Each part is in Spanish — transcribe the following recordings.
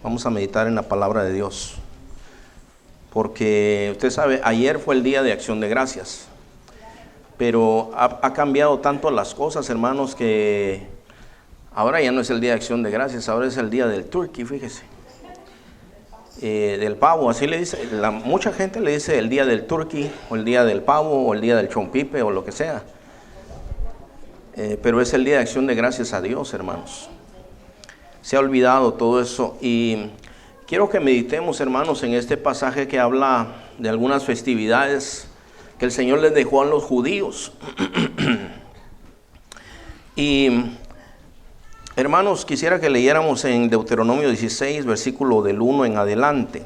Vamos a meditar en la palabra de Dios. Porque usted sabe, ayer fue el día de Acción de Gracias. Pero ha cambiado tanto las cosas, hermanos, que ahora ya no es el día de Acción de Gracias, ahora es el día del turkey, fíjese. Del pavo, así le dice. Mucha gente le dice el día del turkey, o el día del pavo, o el día del chompipe, o lo que sea. Pero es el día de Acción de Gracias a Dios, hermanos. Se ha olvidado todo eso y quiero que meditemos, hermanos, en este pasaje que habla de algunas festividades que el Señor les dejó a los judíos. Y hermanos, quisiera que leyéramos en Deuteronomio 16, versículo del 1 en adelante.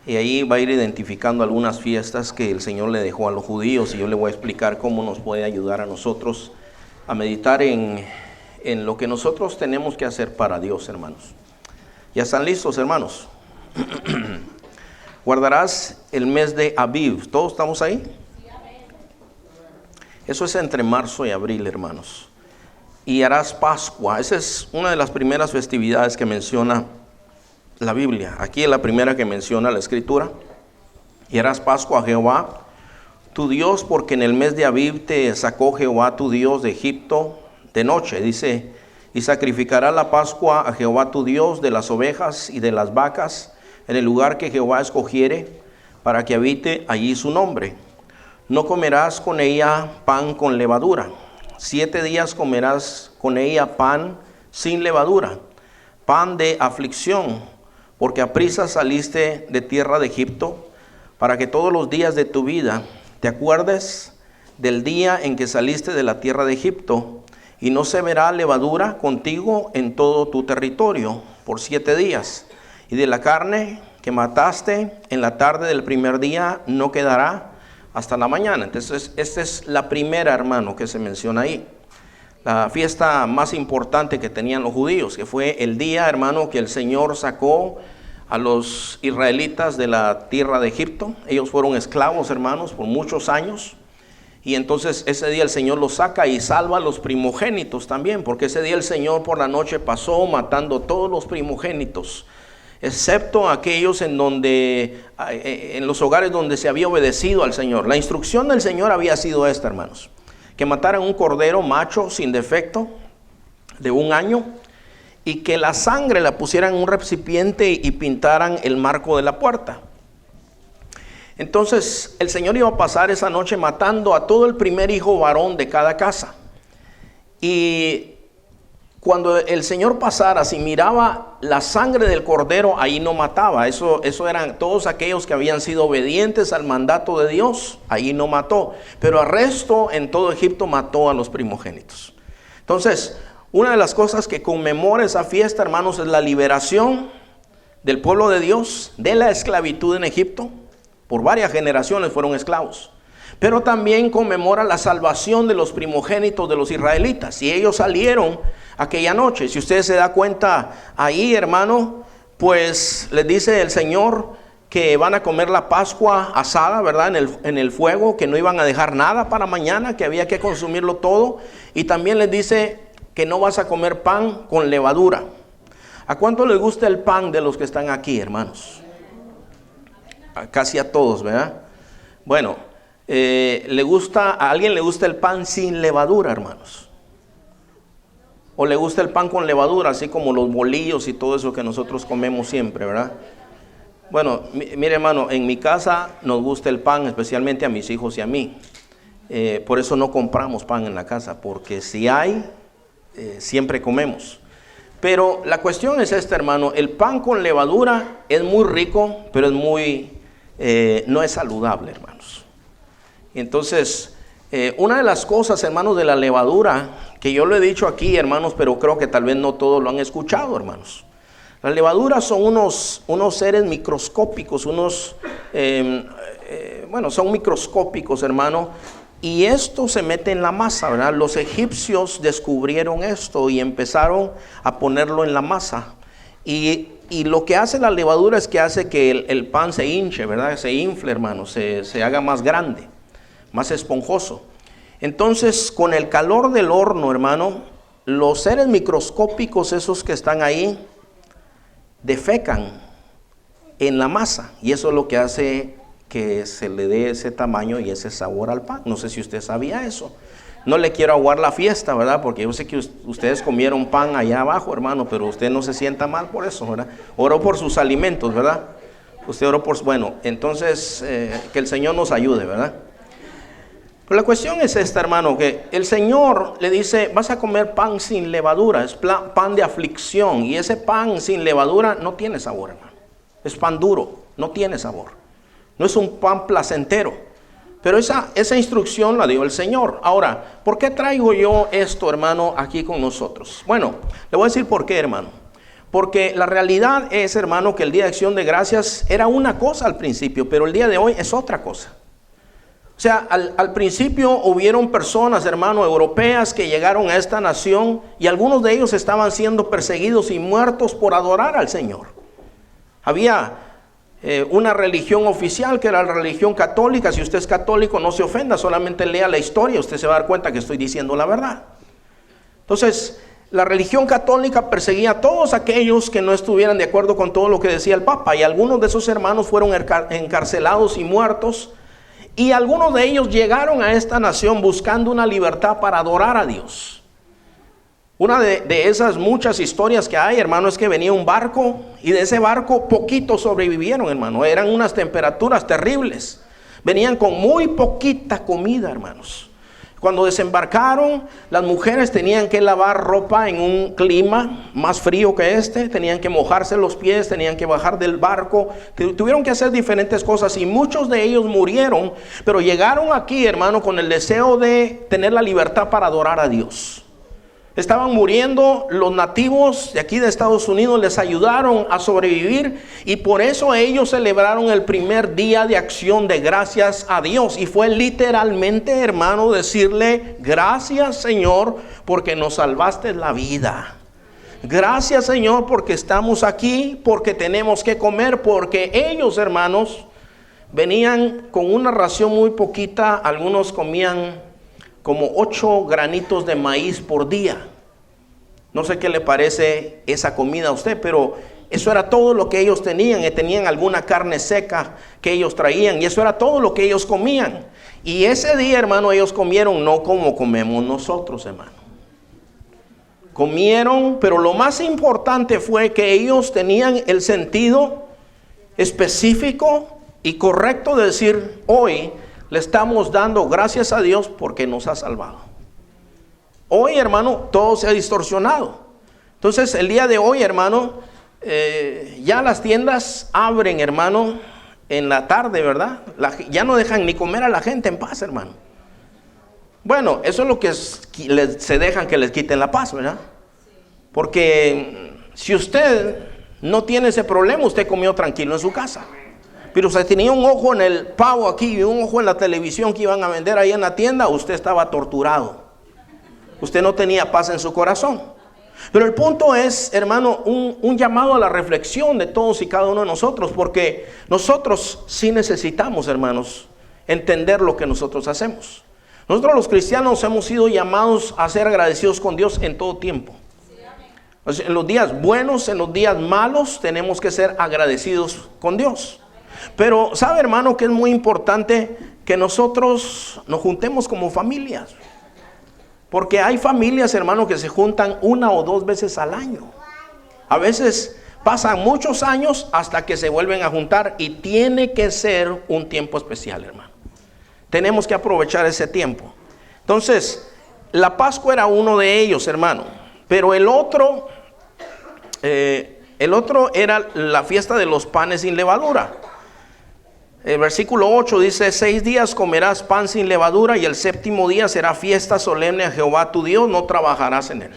Y ahí va a ir identificando algunas fiestas que el Señor le dejó a los judíos y yo le voy a explicar cómo nos puede ayudar a nosotros a meditar en lo que nosotros tenemos que hacer para Dios, hermanos. ¿Ya están listos, hermanos? Guardarás el mes de Aviv. ¿Todos estamos ahí? Eso es entre marzo y abril, hermanos. Y harás Pascua. Esa es una de las primeras festividades que menciona la Biblia. Aquí es la primera que menciona la Escritura. Y harás Pascua a Jehová, tu Dios, porque en el mes de Aviv te sacó Jehová tu Dios de Egipto de noche. Dice, y sacrificará la Pascua a Jehová tu Dios de las ovejas y de las vacas en el lugar que Jehová escogiere para que habite allí su nombre. No comerás con ella pan con levadura. 7 días comerás con ella pan sin levadura, pan de aflicción, porque aprisa saliste de tierra de Egipto, para que todos los días de tu vida te acuerdes del día en que saliste de la tierra de Egipto, y no se verá levadura contigo en todo tu territorio por 7 días. Y de la carne que mataste en la tarde del primer día no quedará hasta la mañana. Entonces, esta es la primera, hermano, que se menciona ahí. La fiesta más importante que tenían los judíos, que fue el día, hermano, que el Señor sacó a los israelitas de la tierra de Egipto. Ellos fueron esclavos, hermanos, por muchos años. Y entonces ese día el Señor los saca y salva a los primogénitos también, porque ese día el Señor por la noche pasó matando todos los primogénitos, excepto aquellos en los hogares donde se había obedecido al Señor. La instrucción del Señor había sido esta, hermanos, que mataran un cordero macho sin defecto de 1 año y que la sangre la pusieran en un recipiente y pintaran el marco de la puerta. Entonces el Señor iba a pasar esa noche matando a todo el primer hijo varón de cada casa. Y cuando el Señor pasara, si miraba la sangre del cordero, ahí no mataba. Eso eran todos aquellos que habían sido obedientes al mandato de Dios, ahí no mató. Pero al resto en todo Egipto mató a los primogénitos. Entonces, una de las cosas que conmemora esa fiesta, hermanos, es la liberación del pueblo de Dios de la esclavitud en Egipto. Por varias generaciones fueron esclavos. Pero también conmemora la salvación de los primogénitos de los israelitas. Y ellos salieron aquella noche. Si usted se da cuenta ahí, hermano, pues les dice el Señor que van a comer la Pascua asada, ¿verdad? En el fuego, que no iban a dejar nada para mañana, que había que consumirlo todo. Y también les dice que no vas a comer pan con levadura. ¿A cuánto les gusta el pan de los que están aquí, hermanos? Casi a todos, ¿verdad? Bueno, ¿a alguien le gusta el pan sin levadura, hermanos? ¿O le gusta el pan con levadura, así como los bolillos y todo eso que nosotros comemos siempre, ¿verdad? Bueno, mire, hermano, en mi casa nos gusta el pan, especialmente a mis hijos y a mí. Por eso no compramos pan en la casa, porque si hay, siempre comemos. Pero la cuestión es esta, hermano, el pan con levadura es muy rico, pero no es saludable, hermanos. Entonces, una de las cosas, hermanos, de la levadura, que yo lo he dicho aquí, hermanos, pero creo que tal vez no todos lo han escuchado, hermanos. Las levaduras son unos seres microscópicos, son microscópicos, hermano, y esto se mete en la masa, ¿verdad? Los egipcios descubrieron esto y empezaron a ponerlo en la masa. Y lo que hace la levadura es que hace que el pan se hinche, ¿verdad? Se infle, hermano, se haga más grande, más esponjoso. Entonces, con el calor del horno, hermano, los seres microscópicos, esos que están ahí, defecan en la masa, y eso es lo que hace que se le dé ese tamaño y ese sabor al pan. No sé si usted sabía eso. No le quiero aguar la fiesta, ¿verdad? Porque yo sé que ustedes comieron pan allá abajo, hermano, pero usted no se sienta mal por eso, ¿verdad? Oró por sus alimentos, ¿verdad? Usted oró por... Bueno, entonces que el Señor nos ayude, ¿verdad? Pero la cuestión es esta, hermano, que el Señor le dice, vas a comer pan sin levadura, es pan de aflicción, y ese pan sin levadura no tiene sabor, hermano. Es pan duro, no tiene sabor. No es un pan placentero. Pero esa instrucción la dio el Señor. Ahora, ¿por qué traigo yo esto, hermano, aquí con nosotros? Bueno, le voy a decir por qué, hermano. Porque la realidad es, hermano, que el Día de Acción de Gracias era una cosa al principio, pero el día de hoy es otra cosa. O sea, al principio hubieron personas, hermano, europeas que llegaron a esta nación y algunos de ellos estaban siendo perseguidos y muertos por adorar al Señor. Había una religión oficial que era la religión católica. Si usted es católico, no se ofenda, solamente lea la historia, usted se va a dar cuenta que estoy diciendo la verdad. Entonces, la religión católica perseguía a todos aquellos que no estuvieran de acuerdo con todo lo que decía el Papa, y algunos de esos hermanos fueron encarcelados y muertos, y algunos de ellos llegaron a esta nación buscando una libertad para adorar a Dios. Una de esas muchas historias que hay, hermano, es que venía un barco y de ese barco poquitos sobrevivieron, hermano. Eran unas temperaturas terribles. Venían con muy poquita comida, hermanos. Cuando desembarcaron, las mujeres tenían que lavar ropa en un clima más frío que este. Tenían que mojarse los pies, tenían que bajar del barco. Tuvieron que hacer diferentes cosas y muchos de ellos murieron. Pero llegaron aquí, hermano, con el deseo de tener la libertad para adorar a Dios. Estaban muriendo, los nativos de aquí de Estados Unidos les ayudaron a sobrevivir y por eso ellos celebraron el primer día de acción de gracias a Dios. Y fue literalmente, hermano, decirle, gracias, Señor, porque nos salvaste la vida. Gracias, Señor, porque estamos aquí, porque tenemos que comer, porque ellos, hermanos, venían con una ración muy poquita. Algunos comían como 8 granitos de maíz por día. No sé qué le parece esa comida a usted, pero eso era todo lo que ellos tenían. Y tenían alguna carne seca que ellos traían, y eso era todo lo que ellos comían. Y ese día, hermano, ellos comieron no como comemos nosotros, hermano. Comieron, pero lo más importante fue que ellos tenían el sentido específico y correcto de decir, hoy le estamos dando gracias a Dios porque nos ha salvado. Hoy, hermano, todo se ha distorsionado. Entonces, el día de hoy, hermano, ya las tiendas abren, hermano, en la tarde, ¿verdad? Ya no dejan ni comer a la gente en paz, hermano. Bueno, eso es lo que se dejan que les quiten la paz, ¿verdad? Porque si usted no tiene ese problema, usted comió tranquilo en su casa. Pero si tenía un ojo en el pavo aquí y un ojo en la televisión que iban a vender ahí en la tienda, usted estaba torturado. Usted no tenía paz en su corazón. Pero el punto es, hermano, un llamado a la reflexión de todos y cada uno de nosotros, porque nosotros sí necesitamos, hermanos, entender lo que nosotros hacemos. Nosotros los cristianos hemos sido llamados a ser agradecidos con Dios en todo tiempo. En los días buenos, en los días malos, tenemos que ser agradecidos con Dios. Pero sabe, hermano, que es muy importante que nosotros nos juntemos como familias. Porque hay familias, hermano, que se juntan 1 o 2 veces al año. A veces pasan muchos años hasta que se vuelven a juntar, y tiene que ser un tiempo especial, hermano. Tenemos que aprovechar ese tiempo. Entonces, la Pascua era uno de ellos, hermano. Pero el otro era la fiesta de los panes sin levadura. El versículo 8 dice, 6 días comerás pan sin levadura, y el 7º día será fiesta solemne a Jehová tu Dios, no trabajarás en él.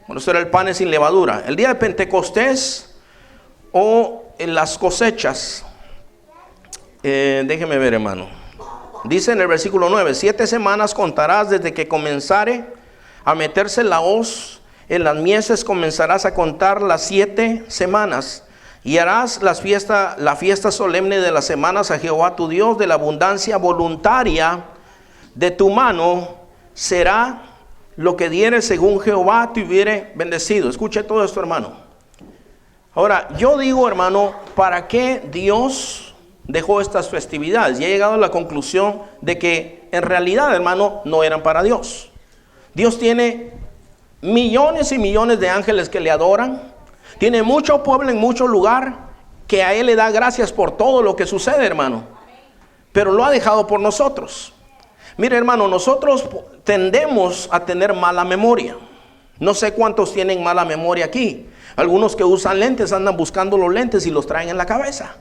Bueno, eso era el pan sin levadura. El día de Pentecostés o en las cosechas, déjeme ver, hermano. Dice en el versículo 9, 7 semanas contarás desde que comenzare a meterse la hoz en las mieses, comenzarás a contar las 7 semanas. Y harás la fiesta solemne de las semanas a Jehová tu Dios, de la abundancia voluntaria de tu mano será lo que diere según Jehová te hubiere bendecido. Escuche todo esto, hermano. Ahora, yo digo, hermano, ¿para qué Dios dejó estas festividades? Y he llegado a la conclusión de que en realidad, hermano, no eran para Dios. Dios tiene millones y millones de ángeles que le adoran. Tiene mucho pueblo en mucho lugar que a Él le da gracias por todo lo que sucede, hermano. Pero lo ha dejado por nosotros. Mire, hermano, nosotros tendemos a tener mala memoria. No sé cuántos tienen mala memoria aquí. Algunos que usan lentes andan buscando los lentes y los traen en la cabeza.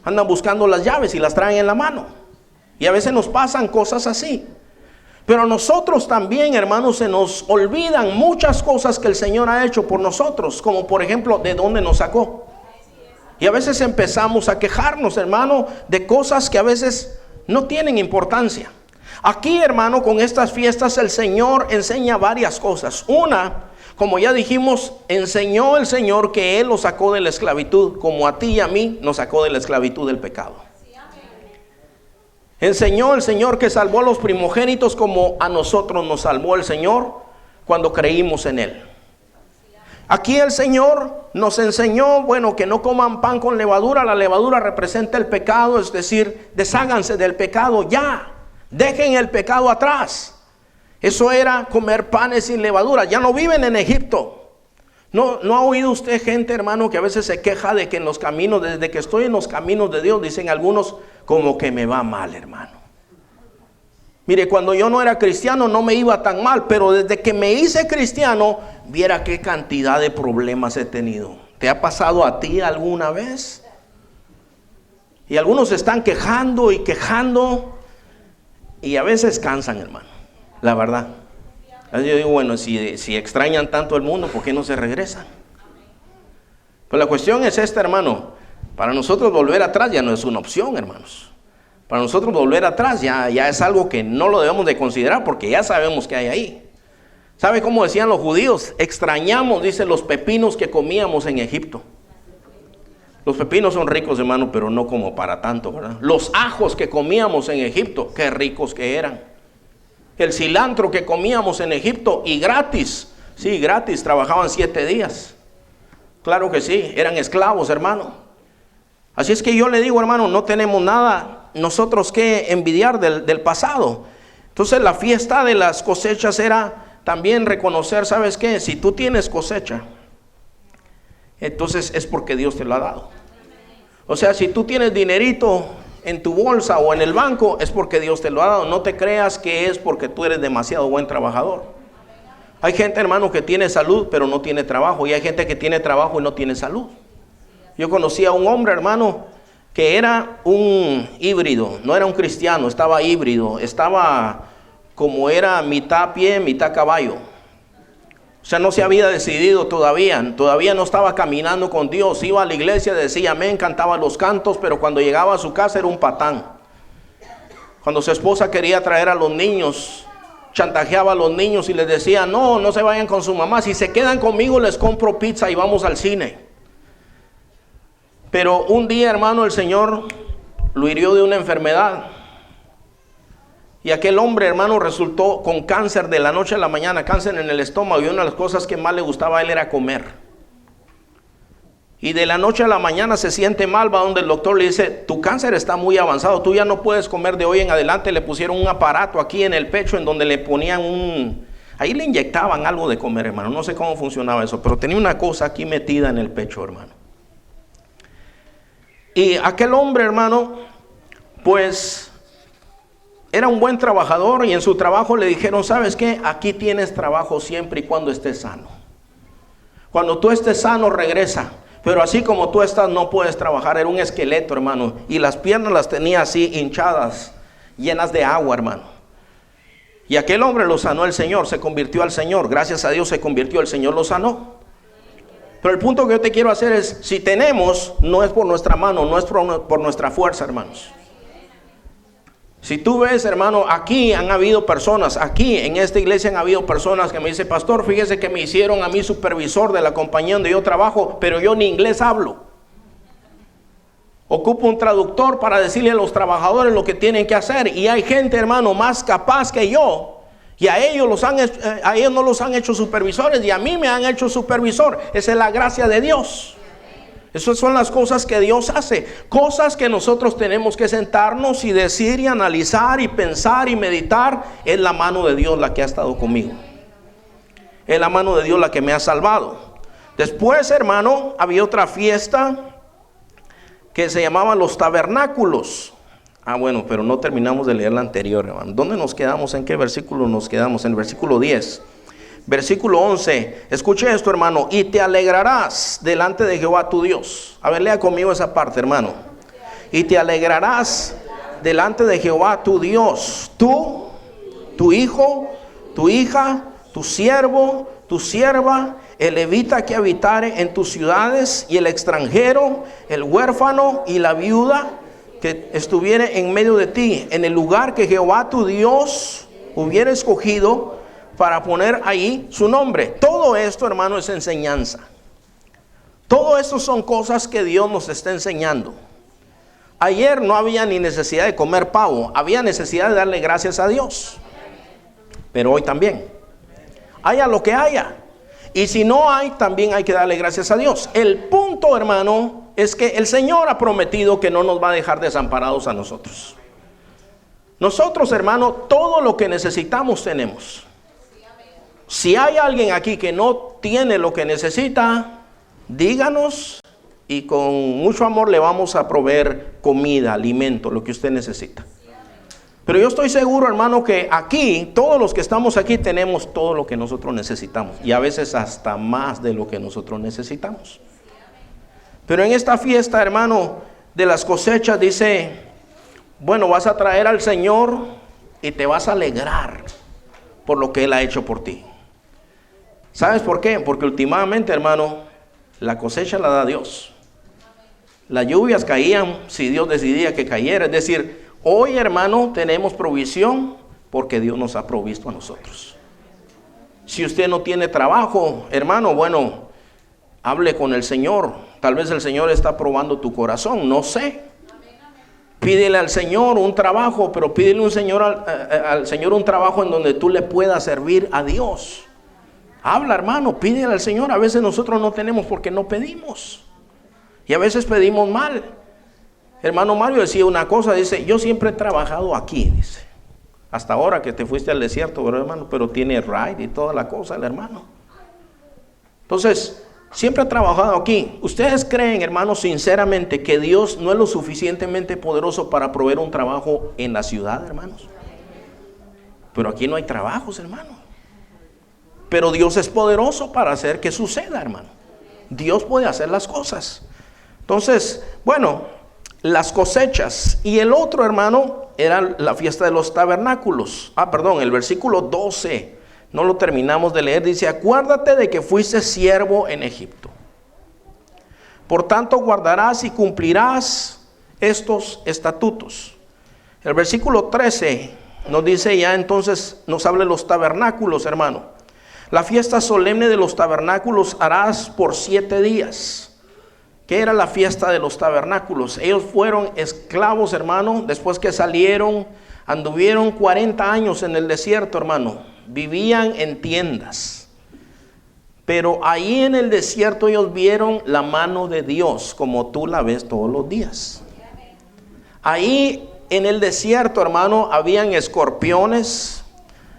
Andan buscando las llaves y las traen en la mano. Y a veces nos pasan cosas así. Pero a nosotros también, hermanos, se nos olvidan muchas cosas que el Señor ha hecho por nosotros. Como por ejemplo, de dónde nos sacó. Y a veces empezamos a quejarnos, hermano, de cosas que a veces no tienen importancia. Aquí, hermano, con estas fiestas el Señor enseña varias cosas. Una, como ya dijimos, enseñó el Señor que Él los sacó de la esclavitud, como a ti y a mí nos sacó de la esclavitud del pecado. Enseñó el Señor que salvó a los primogénitos como a nosotros nos salvó el Señor cuando creímos en Él. Aquí el Señor nos enseñó, bueno, que no coman pan con levadura. La levadura representa el pecado, es decir, desháganse del pecado ya. Dejen el pecado atrás. Eso era comer panes sin levadura. Ya no viven en Egipto. ¿No ha oído usted gente, hermano, que a veces se queja de que en los caminos, desde que estoy en los caminos de Dios, dicen algunos, como que me va mal, hermano? Mire, cuando yo no era cristiano no me iba tan mal, pero desde que me hice cristiano, viera qué cantidad de problemas he tenido. ¿Te ha pasado a ti alguna vez? Y algunos se están quejando y quejando, y a veces cansan, hermano, la verdad. Yo digo, bueno, si extrañan tanto el mundo, ¿por qué no se regresan? Pues la cuestión es esta, hermano. Para nosotros volver atrás ya no es una opción, hermanos. Para nosotros volver atrás ya es algo que no lo debemos de considerar, porque ya sabemos que hay ahí. ¿Sabe cómo decían los judíos? Extrañamos, dice, los pepinos que comíamos en Egipto. Los pepinos son ricos, hermano, pero no como para tanto, ¿verdad? Los ajos que comíamos en Egipto, qué ricos que eran. El cilantro que comíamos en Egipto, y gratis. Sí, gratis, trabajaban 7 días. Claro que sí, eran esclavos, hermano. Así es que yo le digo, hermano, no tenemos nada nosotros que envidiar del pasado. Entonces la fiesta de las cosechas era también reconocer, ¿sabes qué? Si tú tienes cosecha, entonces es porque Dios te lo ha dado. O sea, si tú tienes dinerito en tu bolsa o en el banco, es porque Dios te lo ha dado. No te creas que es porque tú eres demasiado buen trabajador. Hay gente, hermano, que tiene salud pero no tiene trabajo, y hay gente que tiene trabajo y no tiene salud. Yo conocí a un hombre, hermano, que era un híbrido, no era un cristiano, estaba híbrido, estaba como era mitad pie, mitad caballo. O sea, no se había decidido todavía no estaba caminando con Dios. Iba a la iglesia, decía amén, cantaba los cantos, pero cuando llegaba a su casa era un patán. Cuando su esposa quería traer a los niños, chantajeaba a los niños y les decía, no se vayan con su mamá, si se quedan conmigo les compro pizza y vamos al cine. Pero un día, hermano, el Señor lo hirió de una enfermedad. Y aquel hombre, hermano, resultó con cáncer de la noche a la mañana, cáncer en el estómago. Y una de las cosas que más le gustaba a él era comer. Y de la noche a la mañana se siente mal, va donde el doctor le dice, tu cáncer está muy avanzado, tú ya no puedes comer de hoy en adelante. Le pusieron un aparato aquí en el pecho en donde le ponían ahí le inyectaban algo de comer, hermano. No sé cómo funcionaba eso, pero tenía una cosa aquí metida en el pecho, hermano. Y aquel hombre, hermano, pues era un buen trabajador, y en su trabajo le dijeron, ¿sabes qué? Aquí tienes trabajo siempre y cuando estés sano. Cuando tú estés sano, regresa. Pero así como tú estás, no puedes trabajar. Era un esqueleto, hermano. Y las piernas las tenía así hinchadas, llenas de agua, hermano. Y aquel hombre lo sanó el Señor, se convirtió al Señor. Gracias a Dios se convirtió, el Señor lo sanó. Pero el punto que yo te quiero hacer es, si tenemos, no es por nuestra mano, no es por nuestra fuerza, hermanos. Si tú ves, hermano, aquí han habido personas, aquí en esta iglesia han habido personas que me dicen, pastor, fíjese que me hicieron a mí supervisor de la compañía donde yo trabajo, pero yo ni inglés hablo. Ocupo un traductor para decirle a los trabajadores lo que tienen que hacer, y hay gente, hermano, más capaz que yo. Y a ellos no los han hecho supervisores, y a mí me han hecho supervisor. Esa es la gracia de Dios. Esas son las cosas que Dios hace, cosas que nosotros tenemos que sentarnos y decir y analizar y pensar y meditar. Es la mano de Dios la que ha estado conmigo. Es la mano de Dios la que me ha salvado. Después, hermano, había otra fiesta que se llamaba los tabernáculos. Bueno, pero no terminamos de leer la anterior, hermano. ¿Dónde nos quedamos? ¿En qué versículo nos quedamos? En el versículo 10. Versículo 11, escuche esto, hermano. Y te alegrarás delante de Jehová tu Dios. A ver, lea conmigo esa parte, hermano. Y te alegrarás delante de Jehová tu Dios, tú, tu hijo, tu hija, tu siervo, tu sierva, el levita que habitare en tus ciudades, y el extranjero, el huérfano y la viuda que estuviere en medio de ti, en el lugar que Jehová tu Dios hubiera escogido para poner ahí su nombre. Todo esto, hermano, es enseñanza. Todo esto son cosas que Dios nos está enseñando. Ayer no había ni necesidad de comer pavo, había necesidad de darle gracias a Dios. Pero hoy también, haya lo que haya, y si no hay, también hay que darle gracias a Dios. El punto, hermano, es que el Señor ha prometido que no nos va a dejar desamparados a nosotros. Nosotros, hermano, todo lo que necesitamos tenemos. Si hay alguien aquí que no tiene lo que necesita, díganos y con mucho amor le vamos a proveer comida, alimento, lo que usted necesita. Pero yo estoy seguro, hermano, que aquí, todos los que estamos aquí tenemos todo lo que nosotros necesitamos, y a veces hasta más de lo que nosotros necesitamos. Pero en esta fiesta, hermano, de las cosechas dice, bueno, vas a traer al Señor y te vas a alegrar por lo que Él ha hecho por ti. ¿Sabes por qué? Porque últimamente, hermano, la cosecha la da Dios. Las lluvias caían si Dios decidía que cayera. Es decir, hoy, hermano, tenemos provisión porque Dios nos ha provisto a nosotros. Si usted no tiene trabajo, hermano, bueno, hable con el Señor. Tal vez el Señor está probando tu corazón, no sé. Pídele al Señor un trabajo, pero pídele al Señor un trabajo en donde tú le puedas servir a Dios. Habla, hermano, pídele al Señor. A veces nosotros no tenemos porque no pedimos. Y a veces pedimos mal. Hermano Mario decía una cosa, dice, yo siempre he trabajado aquí, dice. Hasta ahora que te fuiste al desierto, ¿verdad, hermano? Pero tiene ride y toda la cosa, el hermano. Entonces, siempre he trabajado aquí. ¿Ustedes creen, hermanos, sinceramente que Dios no es lo suficientemente poderoso para proveer un trabajo en la ciudad, hermanos? Pero aquí no hay trabajos, hermano. Pero Dios es poderoso para hacer que suceda, hermano. Dios puede hacer las cosas. Entonces, bueno, las cosechas. Y el otro, hermano, era la fiesta de los tabernáculos. El versículo 12. No lo terminamos de leer. Dice, acuérdate de que fuiste siervo en Egipto. Por tanto, guardarás y cumplirás estos estatutos. El versículo 13 nos dice ya entonces, nos habla de los tabernáculos, hermano. La fiesta solemne de los tabernáculos harás por 7 días. ¿Qué era la fiesta de los tabernáculos? Ellos fueron esclavos, hermano, después que salieron, anduvieron 40 años en el desierto, hermano. Vivían en tiendas. Pero ahí en el desierto ellos vieron la mano de Dios, como tú la ves todos los días. Ahí en el desierto, hermano, habían escorpiones,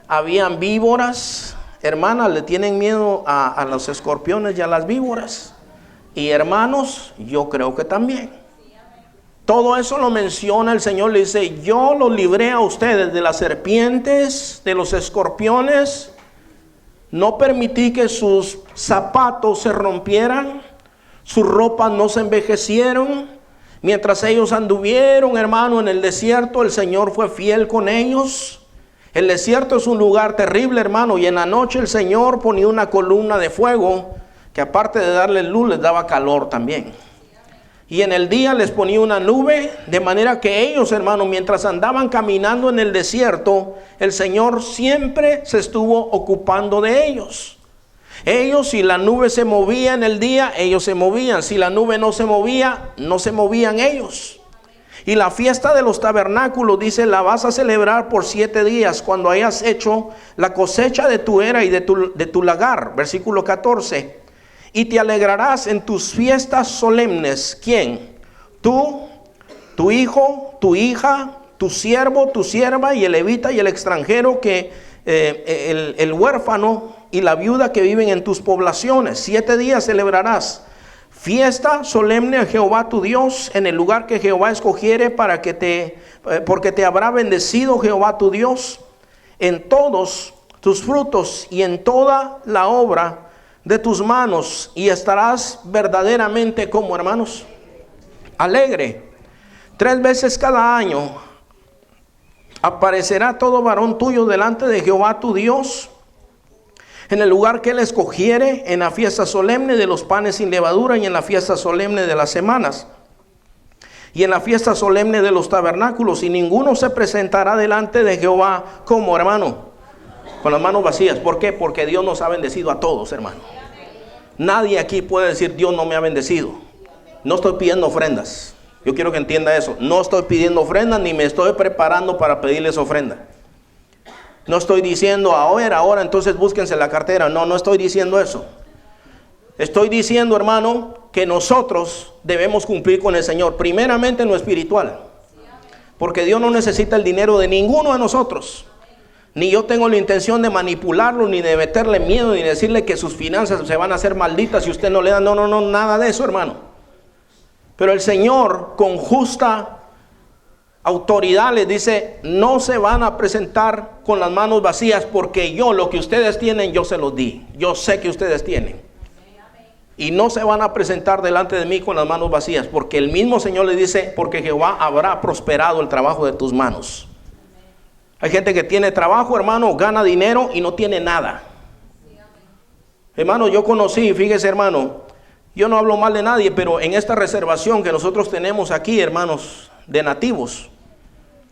habían víboras. Hermanas, le tienen miedo a los escorpiones y a las víboras. Y hermanos, yo creo que también. Todo eso lo menciona el Señor. Le dice, yo los libré a ustedes de las serpientes, de los escorpiones. No permití que sus zapatos se rompieran, sus ropas no se envejecieron. Mientras ellos anduvieron, hermano, en el desierto, el Señor fue fiel con ellos. El desierto es un lugar terrible, hermano, y en la noche el Señor ponía una columna de fuego que aparte de darles luz, les daba calor también. Y en el día les ponía una nube, de manera que ellos, hermano, mientras andaban caminando en el desierto, el Señor siempre se estuvo ocupando de ellos. Ellos, si la nube se movía en el día, ellos se movían. Si la nube no se movía, no se movían ellos. Y la fiesta de los tabernáculos, dice, la vas a celebrar por 7 días cuando hayas hecho la cosecha de tu era y de tu lagar. Versículo 14. Y te alegrarás en tus fiestas solemnes. ¿Quién? Tú, tu hijo, tu hija, tu siervo, tu sierva y el levita y el extranjero, que el huérfano y la viuda que viven en tus poblaciones. 7 días celebrarás fiesta solemne a Jehová tu Dios en el lugar que Jehová escogiere porque te habrá bendecido Jehová tu Dios en todos tus frutos y en toda la obra de tus manos, y estarás verdaderamente, como hermanos, alegre. 3 veces cada año aparecerá todo varón tuyo delante de Jehová tu Dios en el lugar que él escogiere, en la fiesta solemne de los panes sin levadura, y en la fiesta solemne de las semanas, y en la fiesta solemne de los tabernáculos. Y ninguno se presentará delante de Jehová como, hermano, con las manos vacías. ¿Por qué? Porque Dios nos ha bendecido a todos, hermano. Nadie aquí puede decir Dios no me ha bendecido. No estoy pidiendo ofrendas. Yo quiero que entienda eso. No estoy pidiendo ofrendas, ni me estoy preparando para pedirles ofrenda. No estoy diciendo ahora entonces búsquense la cartera. No estoy diciendo eso. Estoy diciendo, hermano, que nosotros debemos cumplir con el Señor, primeramente en lo espiritual, porque Dios no necesita el dinero de ninguno de nosotros. Ni yo tengo la intención de manipularlo, ni de meterle miedo, ni de decirle que sus finanzas se van a hacer malditas si usted no le da. No, nada de eso, hermano. Pero el Señor, con justa autoridad, les dice: no se van a presentar con las manos vacías, porque yo, lo que ustedes tienen, yo se los di. Yo sé que ustedes tienen. Y no se van a presentar delante de mí con las manos vacías, porque el mismo Señor les dice: porque Jehová habrá prosperado el trabajo de tus manos. Hay gente que tiene trabajo, hermano, gana dinero y no tiene nada. Hermano, yo conocí, fíjese, hermano, yo no hablo mal de nadie, pero en esta reservación que nosotros tenemos aquí, hermanos, de nativos,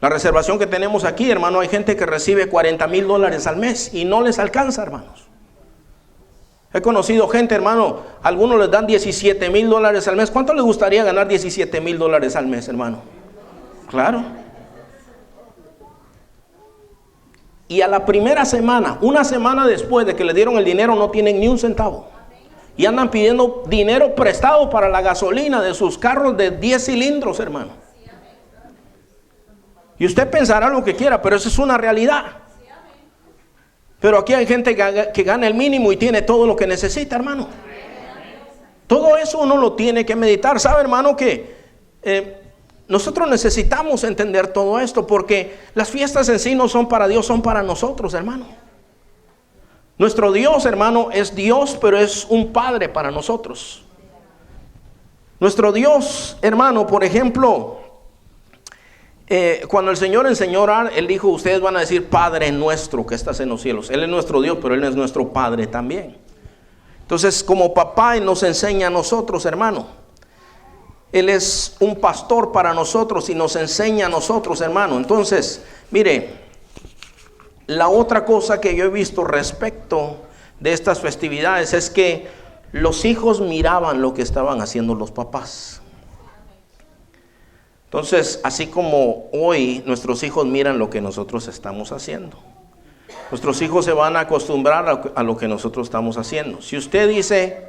la reservación que tenemos aquí, hermano, hay gente que recibe $40,000 al mes y no les alcanza, hermanos. He conocido gente, hermano, algunos les dan $17,000 al mes. ¿Cuánto les gustaría ganar $17,000 al mes, hermano? Claro. Y a la primera semana, una semana después de que le dieron el dinero, no tienen ni un centavo. Y andan pidiendo dinero prestado para la gasolina de sus carros de 10 cilindros, hermano. Y usted pensará lo que quiera, pero eso es una realidad. Pero aquí hay gente que gana el mínimo y tiene todo lo que necesita, hermano. Todo eso uno lo tiene que meditar. ¿Sabe, hermano, que nosotros necesitamos entender todo esto? Porque las fiestas en sí no son para Dios, son para nosotros, hermano. Nuestro Dios, hermano, es Dios, pero es un Padre para nosotros. Nuestro Dios, hermano, por ejemplo, cuando el Señor enseñó a orar, Él dijo: ustedes van a decir Padre nuestro que estás en los cielos. Él es nuestro Dios, pero Él es nuestro Padre también. Entonces, como papá, Él nos enseña a nosotros, hermano. Él es un pastor para nosotros y nos enseña a nosotros, hermano. Entonces, mire, la otra cosa que yo he visto respecto de estas festividades es que los hijos miraban lo que estaban haciendo los papás. Entonces, así como hoy nuestros hijos miran lo que nosotros estamos haciendo, nuestros hijos se van a acostumbrar a lo que nosotros estamos haciendo. Si usted dice: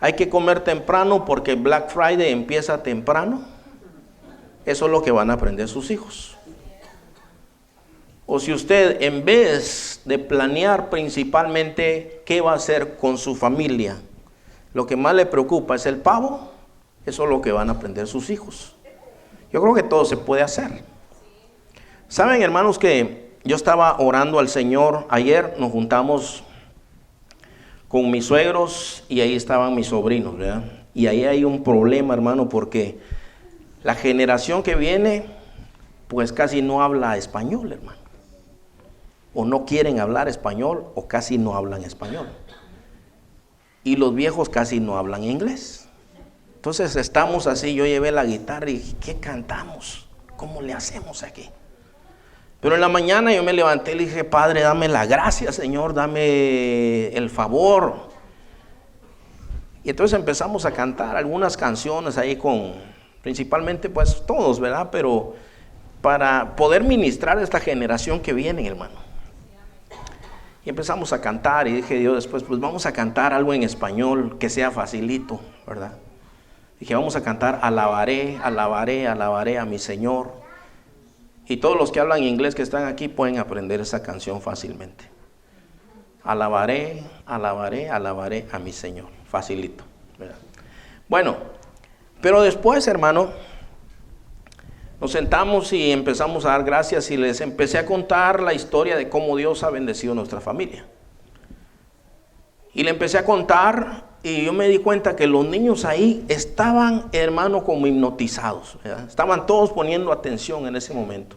hay que comer temprano porque Black Friday empieza temprano, eso es lo que van a aprender sus hijos. O si usted, en vez de planear principalmente qué va a hacer con su familia, lo que más le preocupa es el pavo, eso es lo que van a aprender sus hijos. Yo creo que todo se puede hacer. Saben, hermanos, que yo estaba orando al Señor. Ayer nos juntamos con mis suegros y ahí estaban mis sobrinos, ¿verdad? Y ahí hay un problema, hermano, porque la generación que viene, pues casi no habla español, hermano. O no quieren hablar español, o casi no hablan español. Y los viejos casi no hablan inglés. Entonces estamos así, yo llevé la guitarra y dije: ¿qué cantamos? ¿Cómo le hacemos aquí? Pero en la mañana yo me levanté y le dije: Padre, dame la gracia, Señor, dame el favor. Y entonces empezamos a cantar algunas canciones ahí principalmente pues todos, ¿verdad? Pero para poder ministrar a esta generación que viene, hermano. Y empezamos a cantar y dije yo después, pues vamos a cantar algo en español que sea facilito, ¿verdad? Dije, vamos a cantar alabaré, alabaré, alabaré a mi Señor. Y todos los que hablan inglés que están aquí pueden aprender esa canción fácilmente. Alabaré, alabaré, alabaré a mi Señor. Facilito, ¿verdad? Bueno, pero después, hermano, nos sentamos y empezamos a dar gracias y les empecé a contar la historia de cómo Dios ha bendecido nuestra familia. Y le empecé a contar y yo me di cuenta que los niños ahí estaban, hermano, como hipnotizados, ¿verdad? Estaban todos poniendo atención en ese momento.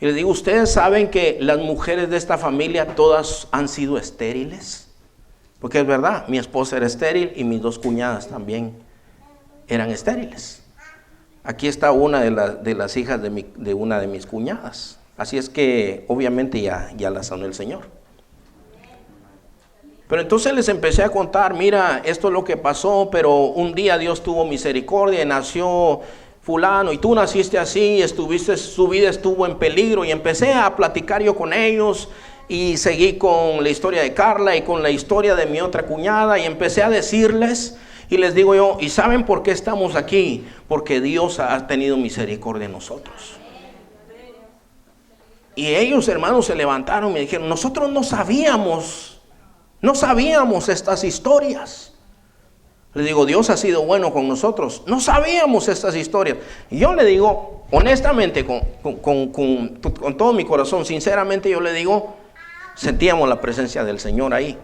Y les digo, ¿ustedes saben que las mujeres de esta familia todas han sido estériles? Porque es verdad, mi esposa era estéril y mis dos cuñadas también eran estériles. Aquí está una de las hijas de una de mis cuñadas. Así es que obviamente ya la sanó el Señor. Pero entonces les empecé a contar, mira, esto es lo que pasó, pero un día Dios tuvo misericordia y nació fulano y tú naciste así, su vida estuvo en peligro, y empecé a platicar yo con ellos y seguí con la historia de Carla y con la historia de mi otra cuñada y empecé a decirles y les digo yo, ¿y saben por qué estamos aquí? Porque Dios ha tenido misericordia de nosotros. Y ellos, hermanos, se levantaron y me dijeron, nosotros no sabíamos estas historias. Les digo, Dios ha sido bueno con nosotros. No sabíamos estas historias. Y yo le digo, honestamente, con todo mi corazón, sinceramente yo le digo, sentíamos la presencia del Señor ahí.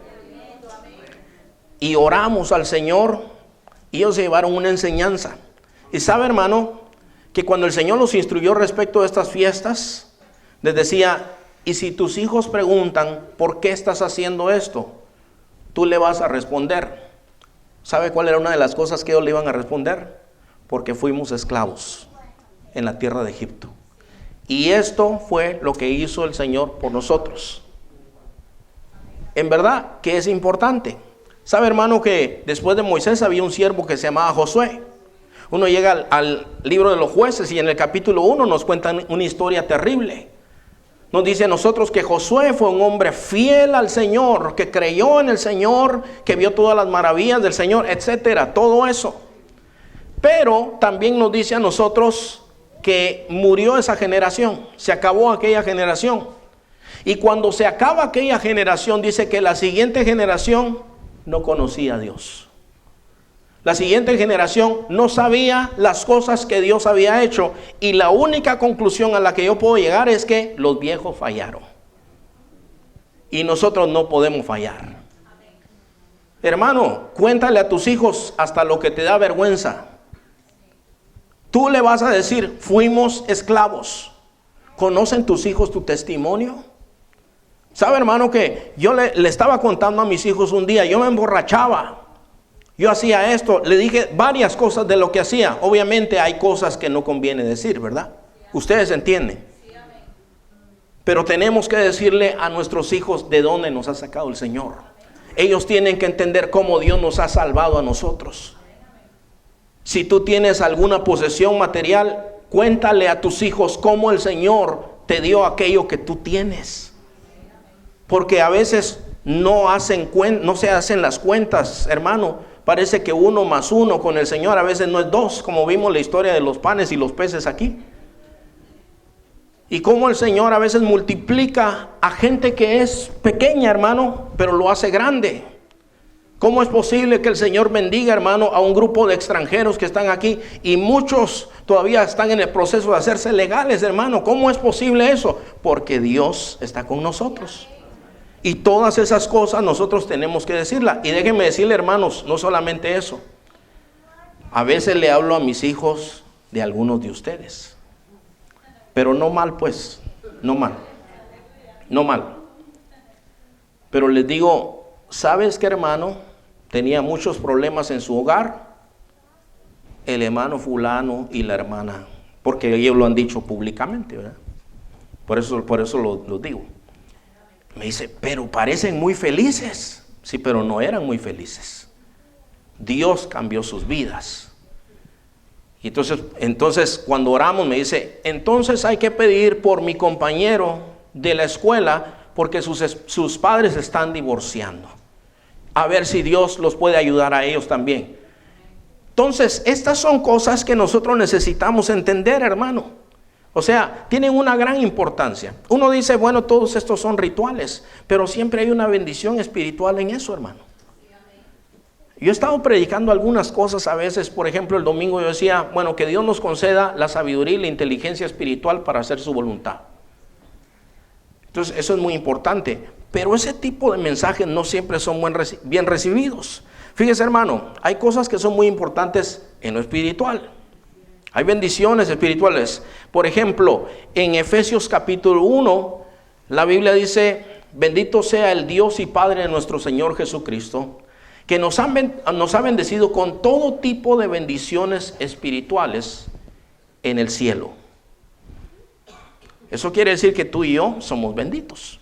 Y oramos al Señor y ellos se llevaron una enseñanza. Y sabe, hermano, que cuando el Señor los instruyó respecto a estas fiestas, les decía, y si tus hijos preguntan, ¿por qué estás haciendo esto? Tú le vas a responder. ¿Sabe cuál era una de las cosas que ellos le iban a responder? Porque fuimos esclavos en la tierra de Egipto. Y esto fue lo que hizo el Señor por nosotros. En verdad que es importante. ¿Sabe, hermano, que después de Moisés había un siervo que se llamaba Josué? Uno llega al libro de los jueces y en el capítulo 1 nos cuentan una historia terrible. Nos dice a nosotros que Josué fue un hombre fiel al Señor, que creyó en el Señor, que vio todas las maravillas del Señor, etcétera, todo eso. Pero también nos dice a nosotros que murió esa generación, se acabó aquella generación. Y cuando se acaba aquella generación, dice que la siguiente generación no conocía a Dios. La siguiente generación no sabía las cosas que Dios había hecho. Y la única conclusión a la que yo puedo llegar es que los viejos fallaron. Y nosotros no podemos fallar. Hermano, cuéntale a tus hijos hasta lo que te da vergüenza. Tú le vas a decir, fuimos esclavos. ¿Conocen tus hijos tu testimonio? ¿Sabe, hermano, que yo le estaba contando a mis hijos un día, yo me emborrachaba? Yo hacía esto, le dije varias cosas de lo que hacía. Obviamente hay cosas que no conviene decir, ¿verdad? Ustedes entienden. Pero tenemos que decirle a nuestros hijos de dónde nos ha sacado el Señor. Ellos tienen que entender cómo Dios nos ha salvado a nosotros. Si tú tienes alguna posesión material, cuéntale a tus hijos cómo el Señor te dio aquello que tú tienes. Porque a veces no se hacen las cuentas, hermano. Parece que 1 más 1 con el Señor a veces no es 2, como vimos la historia de los panes y los peces aquí. Y cómo el Señor a veces multiplica a gente que es pequeña, hermano, pero lo hace grande. ¿Cómo es posible que el Señor bendiga, hermano, a un grupo de extranjeros que están aquí y muchos todavía están en el proceso de hacerse legales, hermano? ¿Cómo es posible eso? Porque Dios está con nosotros. Y todas esas cosas nosotros tenemos que decirlas. Y déjenme decirle, hermanos, no solamente eso. A veces le hablo a mis hijos de algunos de ustedes. Pero no mal, pues. No mal. No mal. Pero les digo, ¿sabes qué, hermano? Tenía muchos problemas en su hogar. El hermano fulano y la hermana. Porque ellos lo han dicho públicamente, ¿verdad? Por eso lo digo. Me dice, pero parecen muy felices. Sí, pero no eran muy felices. Dios cambió sus vidas. Y entonces cuando oramos me dice, entonces hay que pedir por mi compañero de la escuela, porque sus padres se están divorciando. A ver si Dios los puede ayudar a ellos también. Entonces, estas son cosas que nosotros necesitamos entender, hermano. O sea, tienen una gran importancia. Uno dice, bueno, todos estos son rituales, pero siempre hay una bendición espiritual en eso, hermano. Yo he estado predicando algunas cosas a veces. Por ejemplo, el domingo yo decía, bueno, que Dios nos conceda la sabiduría y la inteligencia espiritual para hacer su voluntad. Entonces, eso es muy importante. Pero ese tipo de mensajes no siempre son bien recibidos. Fíjese, hermano, hay cosas que son muy importantes en lo espiritual. Hay bendiciones espirituales. Por ejemplo, en Efesios capítulo 1, la Biblia dice, bendito sea el Dios y Padre de nuestro Señor Jesucristo, que nos ha bendecido con todo tipo de bendiciones espirituales en el cielo. Eso quiere decir que tú y yo somos benditos.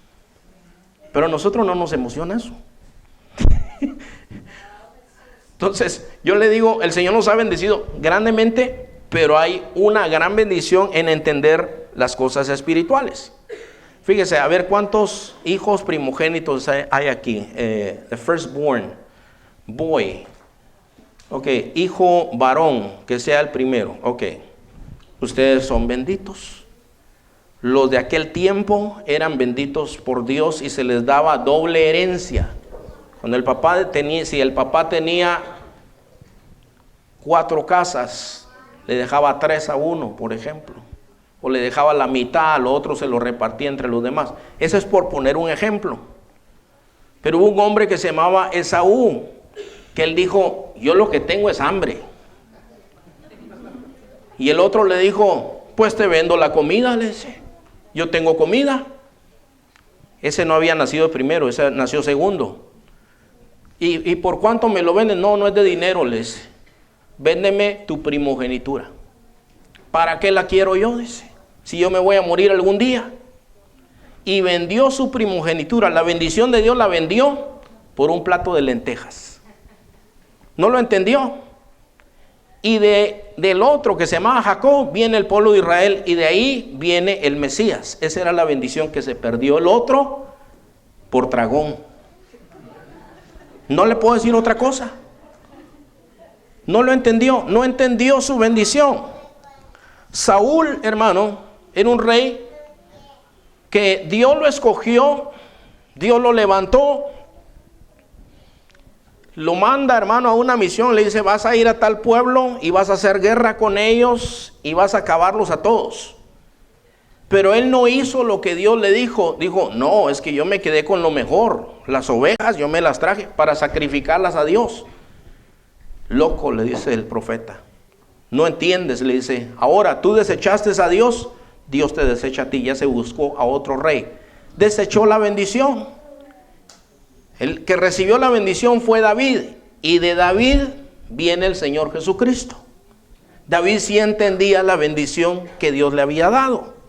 Pero a nosotros no nos emociona eso. Entonces, yo le digo, el Señor nos ha bendecido grandemente, pero hay una gran bendición en entender las cosas espirituales. Fíjese, a ver cuántos hijos primogénitos hay aquí. The firstborn boy. Ok, hijo varón, que sea el primero. Ok, ustedes son benditos. Los de aquel tiempo eran benditos por Dios y se les daba doble herencia. Cuando el papá tenía, si el papá tenía 4 casas, le dejaba 3 a uno, por ejemplo. O le dejaba la mitad, al otro se lo repartía entre los demás. Eso es por poner un ejemplo. Pero hubo un hombre que se llamaba Esaú, que él dijo, yo lo que tengo es hambre. Y el otro le dijo, pues te vendo la comida, le dice. Yo tengo comida. Ese no había nacido primero, ese nació segundo. ¿Y por cuánto me lo venden? No, no es de dinero, le dice. Véndeme tu primogenitura. ¿Para qué la quiero yo? Dice. Si yo me voy a morir algún día. Y vendió su primogenitura. La bendición de Dios la vendió por un plato de lentejas. No lo entendió. Y del otro que se llamaba Jacob viene el pueblo de Israel, y de ahí viene el Mesías. Esa era la bendición que se perdió el otro por tragón. No le puedo decir otra cosa. No lo entendió, no entendió su bendición. Saúl, hermano, era un rey que Dios lo escogió, Dios lo levantó, lo manda, hermano, a una misión. Le dice, vas a ir a tal pueblo y vas a hacer guerra con ellos y vas a acabarlos a todos. Pero él no hizo lo que Dios le dijo. Dijo, no, es que yo me quedé con lo mejor. Las ovejas yo me las traje para sacrificarlas a Dios. Loco, le dice el profeta. No entiendes, le dice. Ahora tú desechaste a Dios, Dios te desecha a ti. Ya se buscó a otro rey. Desechó la bendición. El que recibió la bendición fue David. Y de David viene el Señor Jesucristo. David sí entendía la bendición que Dios le había dado.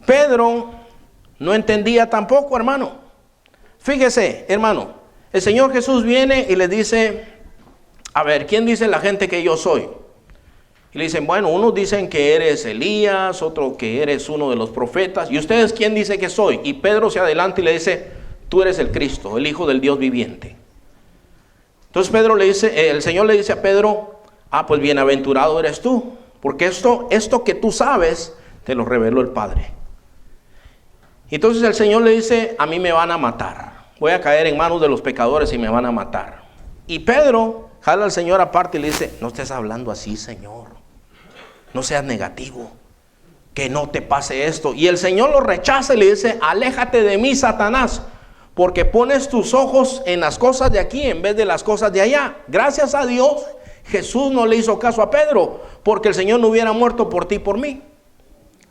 Pedro no entendía tampoco, hermano. Fíjese, hermano, el Señor Jesús viene y le dice, a ver, ¿quién dice la gente que yo soy? Y le dicen, bueno, unos dicen que eres Elías, otros que eres uno de los profetas. ¿Y ustedes quién dice que soy? Y Pedro se adelanta y le dice, tú eres el Cristo, el Hijo del Dios viviente. Entonces Pedro le dice, el Señor le dice a Pedro, pues bienaventurado eres tú, porque esto que tú sabes, te lo reveló el Padre. Entonces el Señor le dice, a mí me van a matar. Voy a caer en manos de los pecadores y me van a matar. Y Pedro jala al Señor aparte y le dice, no estés hablando así, Señor. No seas negativo. Que no te pase esto. Y el Señor lo rechaza y le dice, aléjate de mí, Satanás, porque pones tus ojos en las cosas de aquí en vez de las cosas de allá. Gracias a Dios, Jesús no le hizo caso a Pedro, porque el Señor no hubiera muerto por ti y por mí.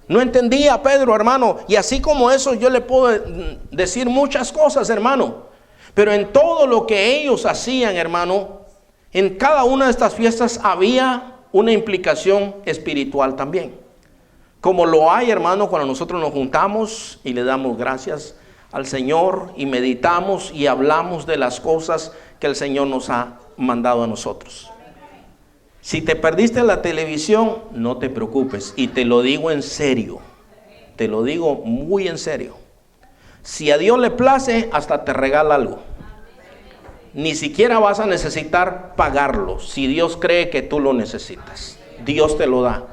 No entendía a Pedro, hermano. Y así como eso yo le puedo decir muchas cosas, hermano. Pero en todo lo que ellos hacían, hermano, en cada una de estas fiestas había una implicación espiritual también. Como lo hay, hermano, cuando nosotros nos juntamos y le damos gracias al Señor y meditamos y hablamos de las cosas que el Señor nos ha mandado a nosotros. Si te perdiste la televisión, no te preocupes, y te lo digo en serio, te lo digo muy en serio. Si a Dios le place, hasta te regala algo. Ni siquiera vas a necesitar pagarlo. Si Dios cree que tú lo necesitas, Dios te lo da.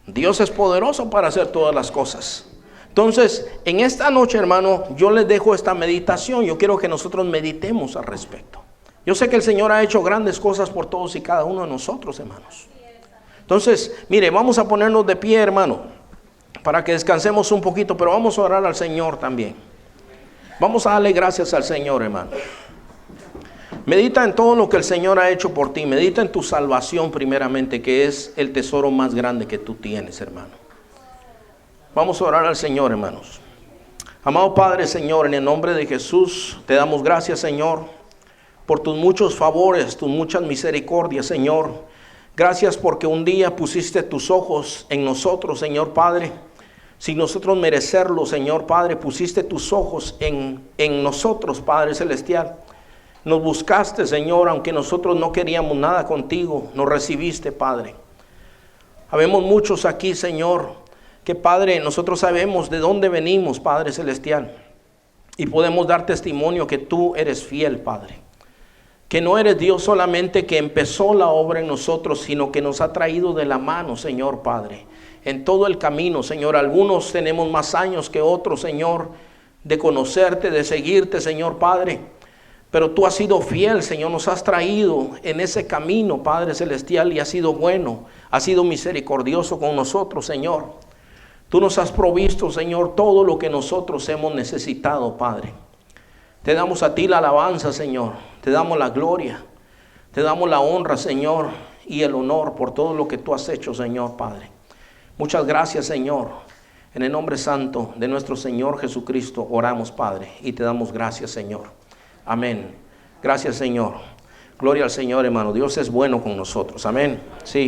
Dios es poderoso para hacer todas las cosas. Entonces, en esta noche, hermano, yo les dejo esta meditación. Yo quiero que nosotros meditemos al respecto. Yo sé que el Señor ha hecho grandes cosas por todos y cada uno de nosotros, hermanos. Entonces, mire, vamos a ponernos de pie, hermano, para que descansemos un poquito, pero vamos a orar al Señor también. Vamos a darle gracias al Señor, hermano. Medita en todo lo que el Señor ha hecho por ti. Medita en tu salvación primeramente, que es el tesoro más grande que tú tienes, hermano. Vamos a orar al Señor, hermanos. Amado Padre, Señor, en el nombre de Jesús, te damos gracias, Señor, por tus muchos favores, tus muchas misericordias, Señor. Gracias porque un día pusiste tus ojos en nosotros, Señor Padre. Sin nosotros merecerlo, Señor Padre, pusiste tus ojos en nosotros, Padre Celestial. Nos buscaste, Señor, aunque nosotros no queríamos nada contigo. Nos recibiste, Padre. Habemos muchos aquí, Señor, que, Padre, nosotros sabemos de dónde venimos, Padre Celestial. Y podemos dar testimonio que tú eres fiel, Padre. Que no eres Dios solamente que empezó la obra en nosotros, sino que nos ha traído de la mano, Señor Padre. En todo el camino, Señor. Algunos tenemos más años que otros, Señor, de conocerte, de seguirte, Señor Padre. Pero tú has sido fiel, Señor. Nos has traído en ese camino, Padre Celestial, y has sido bueno. Has sido misericordioso con nosotros, Señor. Tú nos has provisto, Señor, todo lo que nosotros hemos necesitado, Padre. Te damos a ti la alabanza, Señor. Te damos la gloria. Te damos la honra, Señor, y el honor por todo lo que tú has hecho, Señor, Padre. Muchas gracias, Señor. En el nombre santo de nuestro Señor Jesucristo oramos, Padre, y te damos gracias, Señor. Amén. Gracias, Señor. Gloria al Señor, hermano. Dios es bueno con nosotros. Amén. Sí.